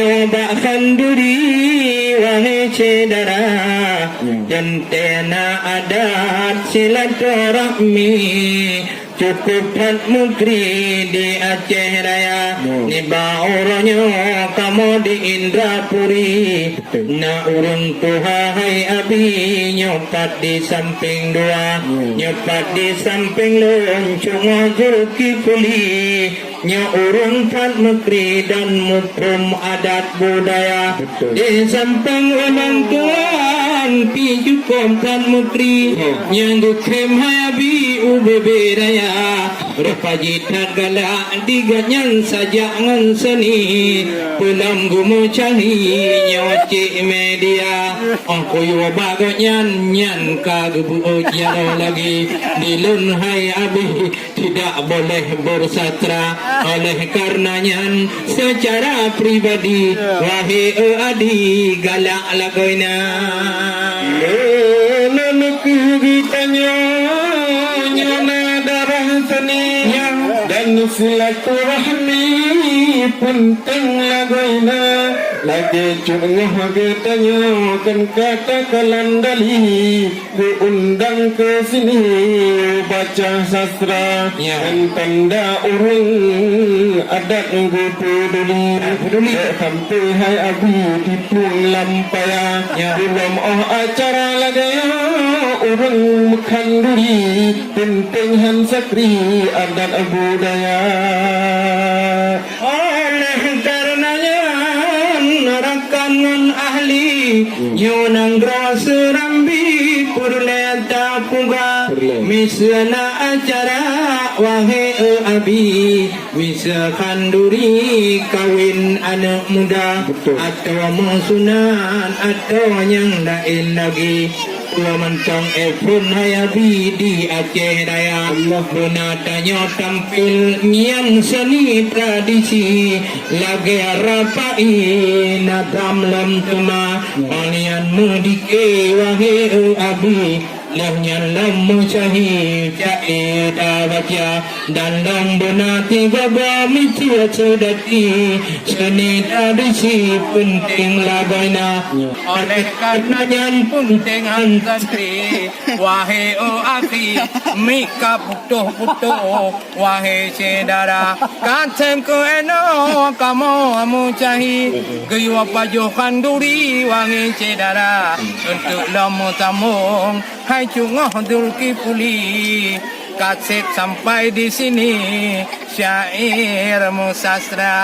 coba khanduri wahai saudara, jentena adat silaturahmi, cukup dan mukri di Aceh Raya, ni baurnya kamu di Indrapuri, na urun tuhai abi nyopat di samping dua, nyopat di samping loncung Zulkifli, nya urun tan mukri dan mukrum adat budaya, di samping orang tuan pi cukup tan mukri, yang gukem hai abi UBB Raya. Repajitan galak diganyan saja ngan seni pelam gumu cari nyocik media aku yo baganyan nyan kagebu ojaro lagi dilun hai abi tidak boleh bersatra oleh karenanya secara pribadi wahai adi galak lagoina leluku gitanya dan silaturahmi penting lagoina lagi cungah getanya kan kata kalandali diundang ke sini baca sastra dan tanda urung adat peduli sampai hai abi tipung lampaya belum acara lagi urung khanduri penting han sakri adat budaya oleh karenanya rakanan ahli yunang serambi purleta puga misana acara wahai abi bisa khanduri kawin anak muda atau musunan atau yang lain lagi mentong pun hayabi di Aceh Raya benatanya tampil yang seni tradisi lagi rapai nadam lam tuma alian mudike wahai abi lahnya lam syahid jaida baca dan lam benati gaba mitia sedati seni tradisi penting lagoina oleh karenanya penting antri wahai akhi mika putuh wahai saudara katem ko eno kamu amu cahi gaywa pajo khanduri wahai saudara untuk lamu tamung hai cungah Zulkifli kaset sampai di sini syair musastra.